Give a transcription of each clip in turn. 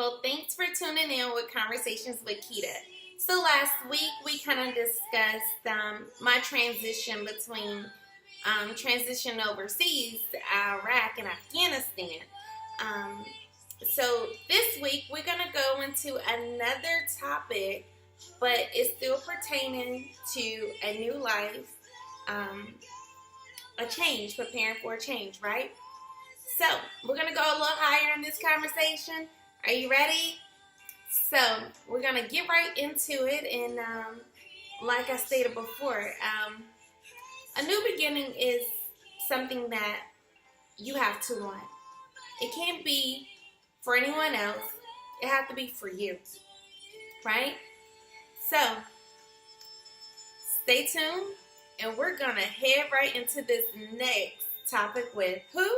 Well, thanks for tuning in with Conversations with Keita. So last week we kind of discussed my transition between transition overseas to Iraq and Afghanistan. Um, so this week we're gonna go into another topic, but it's still pertaining to a new life, a change, preparing for a change, right? So we're gonna go a little higher in this conversation. Are you ready? So we're gonna get right into it, and like I stated before, a new beginning is something that you have to want. It can't be for anyone else. It has to be for you, right? So stay tuned, and we're gonna head right into this next topic with who?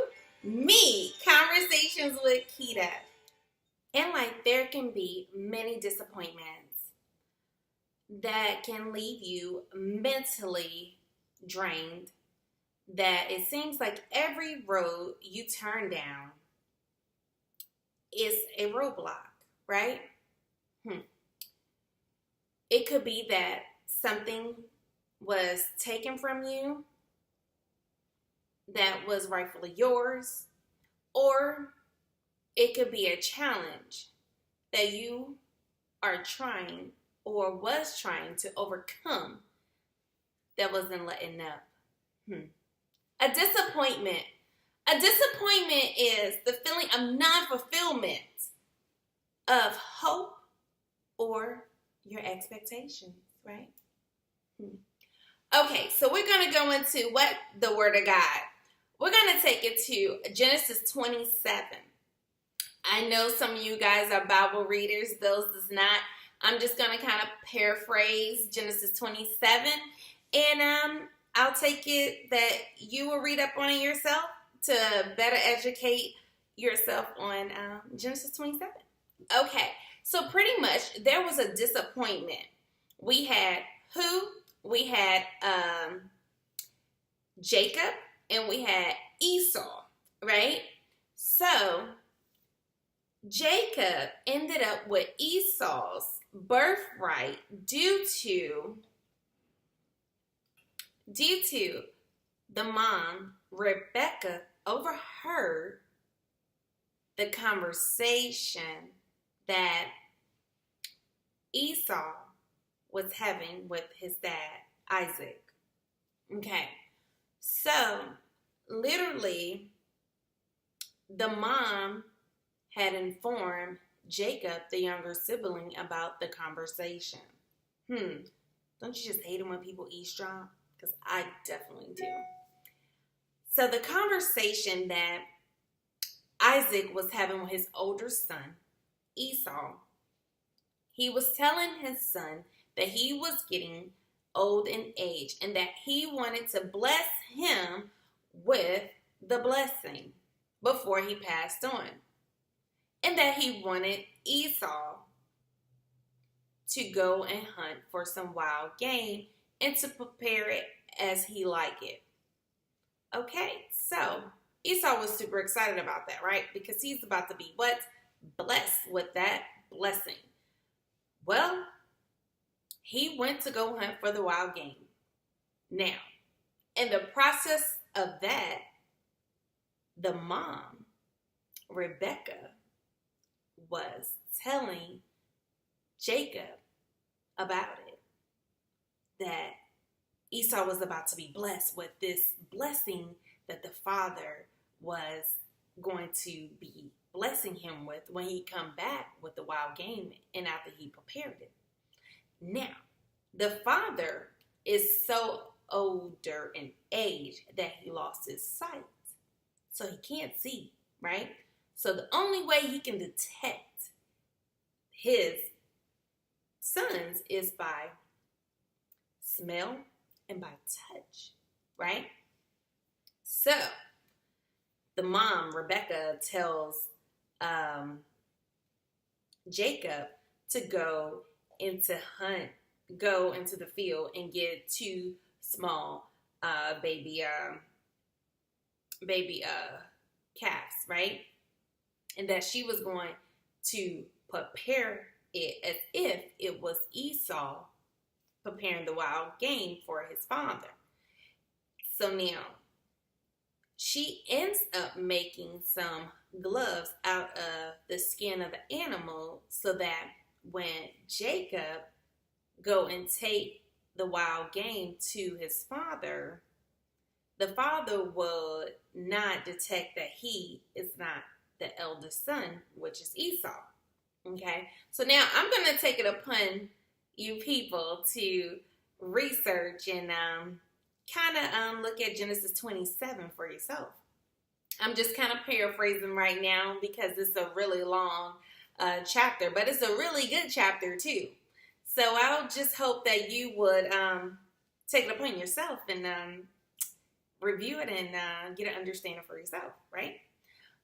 Me. Conversations with Keita. In life, there can be many disappointments that can leave you mentally drained, that it seems like every road you turn down is a roadblock, right? It could be that something was taken from you that was rightfully yours, or it could be a challenge that you are trying or was trying to overcome that wasn't letting up. A disappointment. A disappointment is the feeling of non-fulfillment of hope or your expectations, right? Okay, so we're going to go into what the Word of God. We're going to take it to Genesis 27. I know some of you guys are Bible readers, those that's not. I'm just going to kind of paraphrase Genesis 27, and I'll take it that you will read up on it yourself to better educate yourself on Genesis 27. Okay, so pretty much there was a disappointment. We had who? We had Jacob and we had Esau, right? So Jacob ended up with Esau's birthright due to the mom, Rebecca, overheard the conversation that Esau was having with his dad, Isaac. Okay, so literally the mom had informed Jacob, the younger sibling, about the conversation. Don't you just hate it when people eavesdrop? Because I definitely do. So the conversation that Isaac was having with his older son, Esau, he was telling his son that he was getting old in age and that he wanted to bless him with the blessing before he passed on. And that he wanted Esau to go and hunt for some wild game and to prepare it as he liked it. Okay, so Esau was super excited about that, right? Because he's about to be what? Blessed with that blessing. Well, he went to go hunt for the wild game. Now, in the process of that, the mom, Rebecca, was telling Jacob about it, that Esau was about to be blessed with this blessing that the father was going to be blessing him with when he come back with the wild game and after he prepared it. Now, the father is so older in age that he lost his sight, so he can't see, right? So the only way he can detect his sons is by smell and by touch, right? So the mom, Rebecca, tells Jacob to go into the field and get two small baby calves, right? And that she was going to prepare it as if it was Esau preparing the wild game for his father. So now, she ends up making some gloves out of the skin of the animal so that when Jacob go and take the wild game to his father, the father would not detect that he is not the eldest son, which is Esau. Okay, so now I'm going to take it upon you people to research and kind of look at Genesis 27 for yourself. I'm just kind of paraphrasing right now because it's a really long chapter, but it's a really good chapter too. So I'll just hope that you would take it upon yourself and review it and get an understanding for yourself, right?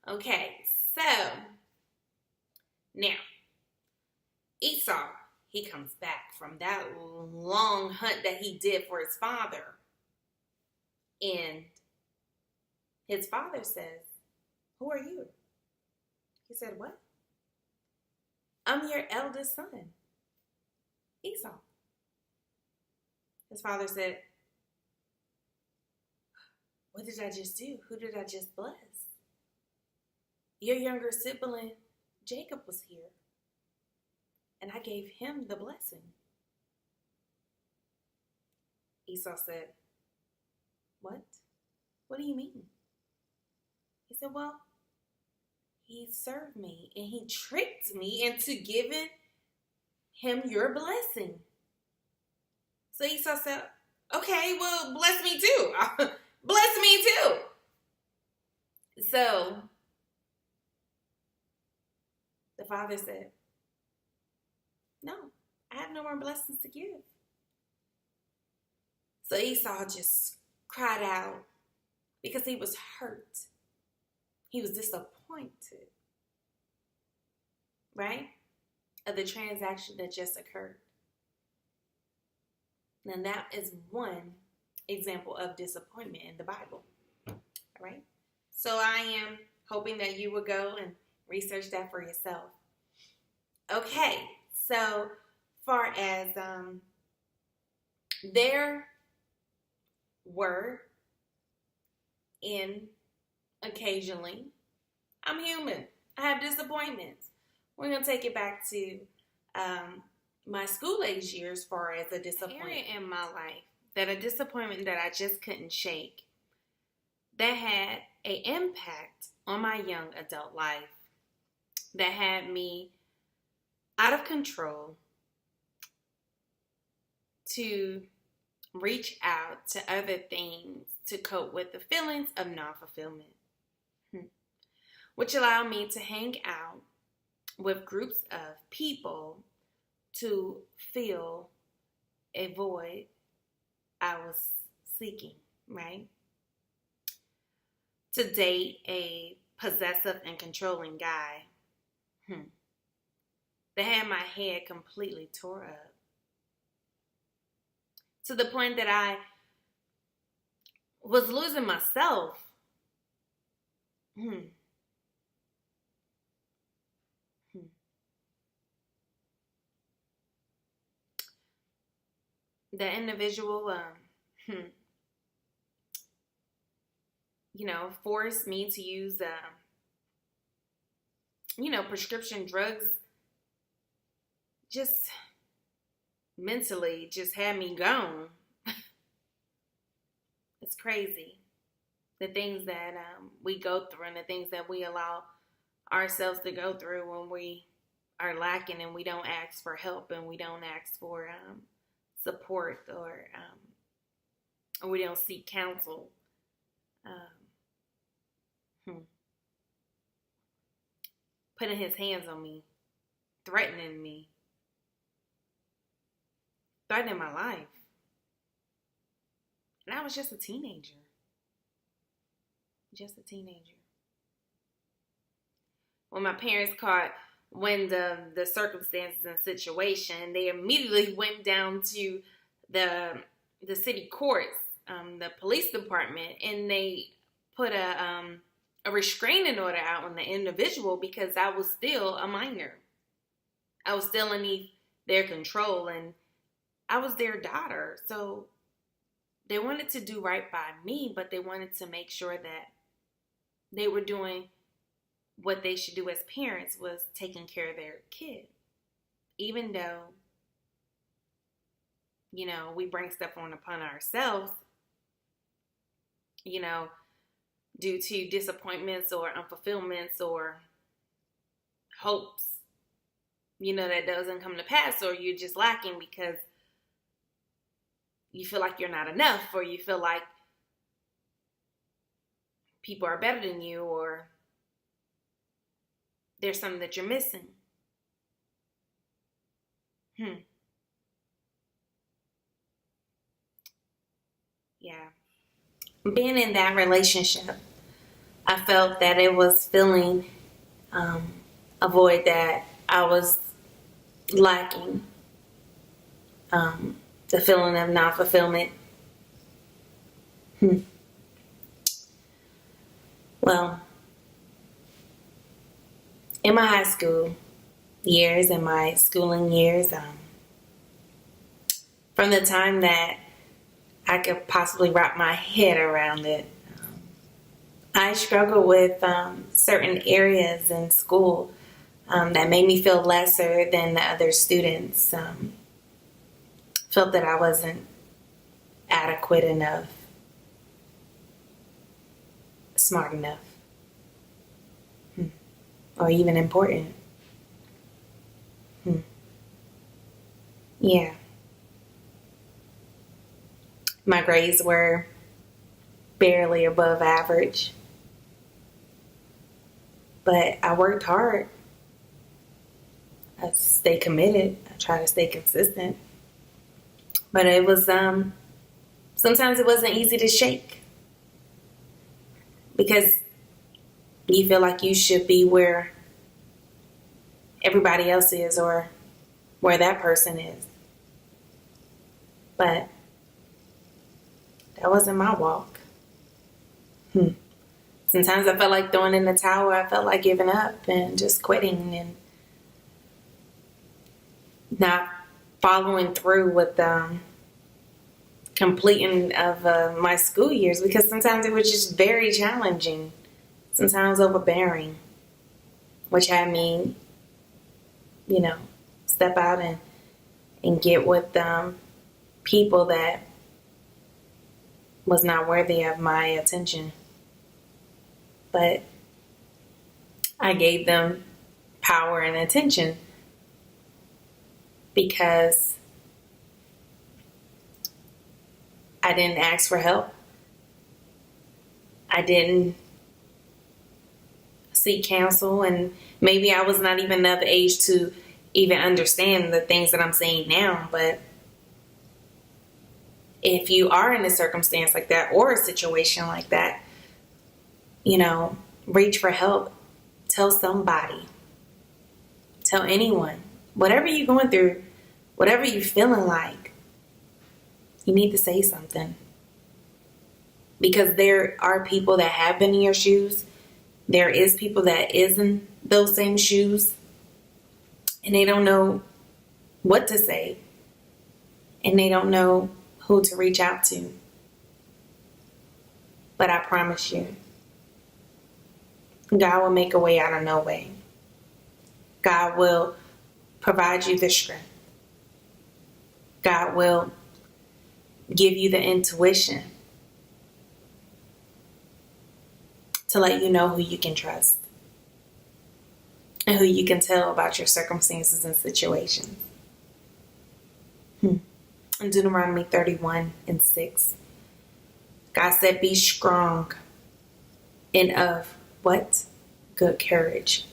Okay, so now Esau, he comes back from that long hunt that he did for his father. And his father says, "Who are you?" He said, "What? I'm your eldest son, Esau." His father said, "What did I just do? Who did I just bless? Your younger sibling, Jacob, was here, and I gave him the blessing." Esau said, "What? What do you mean?" He said, "Well, he served me and he tricked me into giving him your blessing." So Esau said, "Okay, well, bless me too. Bless me too." So the father said, "No, I have no more blessings to give." So Esau just cried out because he was hurt. He was disappointed, right, of the transaction that just occurred. Now that is one example of disappointment in the Bible, all right? So I am hoping that you will go and research that for yourself. Okay, so far as there were in occasionally, I'm human. I have disappointments. We're going to take it back to my school age years as far as a disappointment in my life, that a disappointment that I just couldn't shake, that had an impact on my young adult life, that had me out of control to reach out to other things to cope with the feelings of non-fulfillment, which allowed me to hang out with groups of people to fill a void I was seeking, right? To date a possessive and controlling guy that had my head completely tore up, to the point that I was losing myself. The individual, forced me to use, prescription drugs. Just mentally, just had me gone. It's crazy. The things that we go through and the things that we allow ourselves to go through when we are lacking and we don't ask for help and we don't ask for support or we don't seek counsel. Putting his hands on me, threatening me, threatening my life. And I was just a teenager. When my parents caught wind of the circumstances and situation, they immediately went down to the city courts, the police department, and they put a restraining order out on the individual because I was still a minor. I was still underneath their control, and I was their daughter. So they wanted to do right by me, but they wanted to make sure that they were doing what they should do as parents, was taking care of their kid. Even though, we bring stuff upon ourselves, due to disappointments or unfulfillments or hopes, that doesn't come to pass, or you're just lacking because you feel like you're not enough, or you feel like people are better than you, or there's something that you're missing. Yeah. Being in that relationship, I felt that it was filling a void that I was lacking. The feeling of non-fulfillment. Well, in my high school years, in my schooling years, from the time that I could possibly wrap my head around it, I struggled with certain areas in school that made me feel lesser than the other students. Felt that I wasn't adequate enough, smart enough, or even important. Yeah. My grades were barely above average, but I worked hard. I stayed committed. I tried to stay consistent. But it was, sometimes it wasn't easy to shake, because you feel like you should be where everybody else is, or where that person is. But that wasn't my walk. Sometimes I felt like throwing in the towel. I felt like giving up and just quitting and not following through with completing of my school years, because sometimes it was just very challenging, sometimes overbearing, which had me, step out and get with people that was not worthy of my attention. But I gave them power and attention because I didn't ask for help. I didn't seek counsel, and maybe I was not even of age to even understand the things that I'm saying now. But if you are in a circumstance like that, or a situation like that, reach for help. Tell somebody. Tell anyone. Whatever you're going through, whatever you're feeling like, you need to say something. Because there are people that have been in your shoes. There is people that is in those same shoes. And they don't know what to say. And they don't know who to reach out to. But I promise you, God will make a way out of no way. God will provide you the strength. God will give you the intuition to let you know who you can trust and who you can tell about your circumstances and situations. In Deuteronomy 31:6, God said, be strong and of what? Good courage.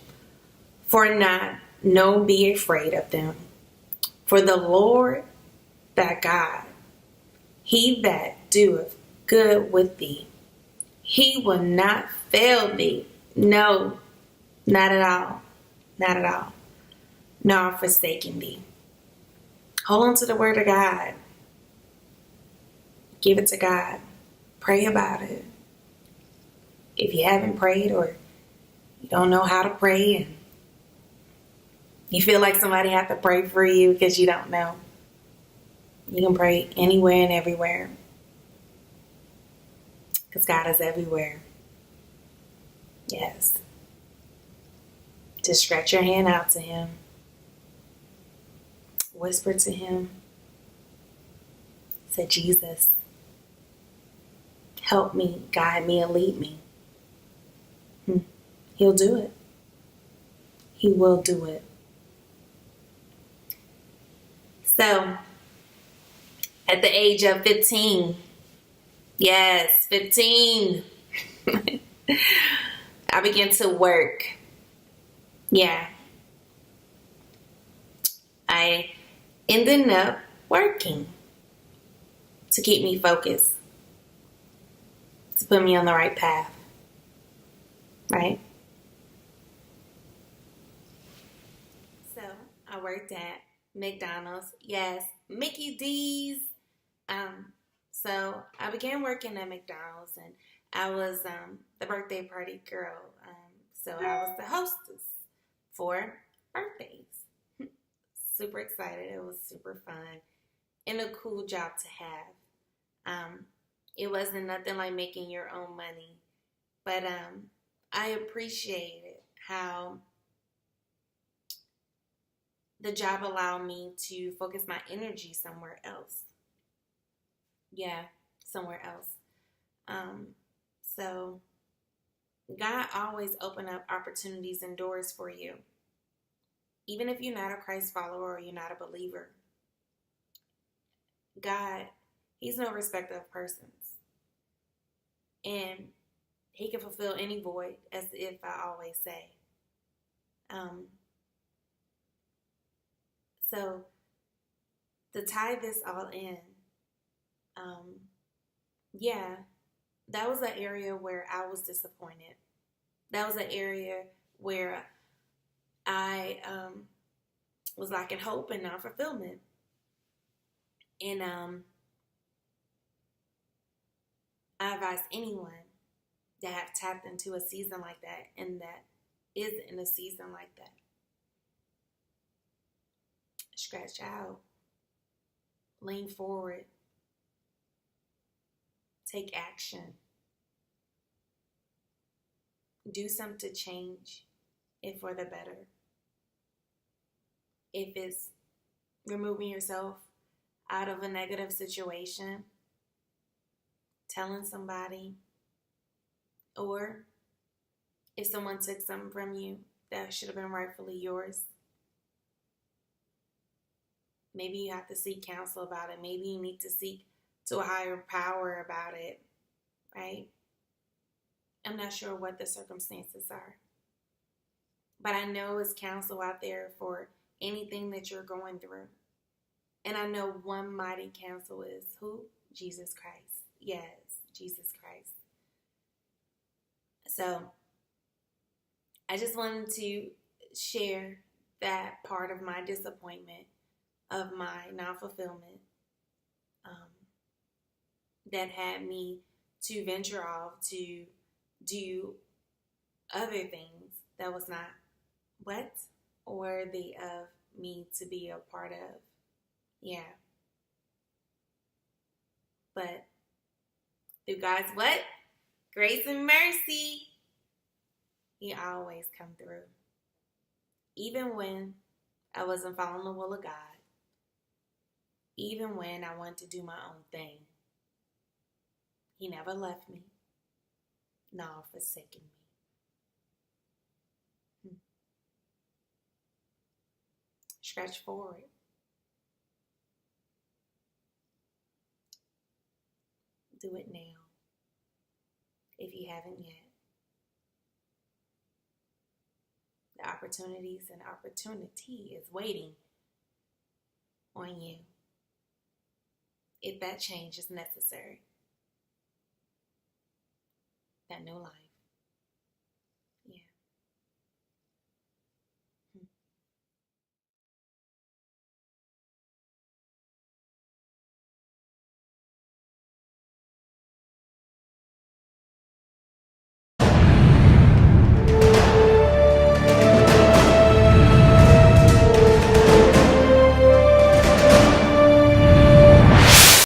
No, be afraid of them. For the Lord thy God, he that doeth good with thee, he will not fail thee. No, not at all. Not at all. Nor forsaking thee. Hold on to the word of God. Give it to God. Pray about it. If you haven't prayed, or you don't know how to pray, and You feel like somebody have to pray for you because you don't know. You can pray anywhere and everywhere. Because God is everywhere. Yes. Just stretch your hand out to Him. Whisper to Him. Say, Jesus, help me, guide me, and lead me. He'll do it. He will do it. So, at the age of 15, yes, 15, I began to work. Yeah. I ended up working to keep me focused, to put me on the right path, right? So I worked at McDonald's. Yes, Mickey D's. So I began working at McDonald's, and I was the birthday party girl. So I was the hostess for birthdays. Super excited. It was super fun and a cool job to have. It wasn't nothing like making your own money, but I appreciated how the job allowed me to focus my energy somewhere else. Yeah, somewhere else. So God always open up opportunities and doors for you. Even if you're not a Christ follower or you're not a believer, God, He's no respecter of persons. And He can fulfill any void, as if I always say. So to tie this all in, yeah, that was an area where I was disappointed. That was an area where I was lacking hope and non-fulfillment. And I advise anyone that have tapped into a season like that and that is in a season like that, scratch out, lean forward, take action, do something to change it for the better. If it's removing yourself out of a negative situation, telling somebody, or if someone took something from you that should have been rightfully yours, maybe you have to seek counsel about it. Maybe you need to seek to a higher power about it, right? I'm not sure what the circumstances are, but I know it's counsel out there for anything that you're going through. And I know one mighty counsel is who? Jesus Christ. Yes, Jesus Christ. So I just wanted to share that part of my disappointment, of my non-fulfillment, that had me to venture off to do other things that was not worthy of me to be a part of. Yeah. But through God's grace and mercy, He always come through. Even when I wasn't following the will of God. Even when I wanted to do my own thing. He never left me, nor forsaken me. Stretch forward. Do it now, if you haven't yet. The opportunity is waiting on you, if that change is necessary. That new life.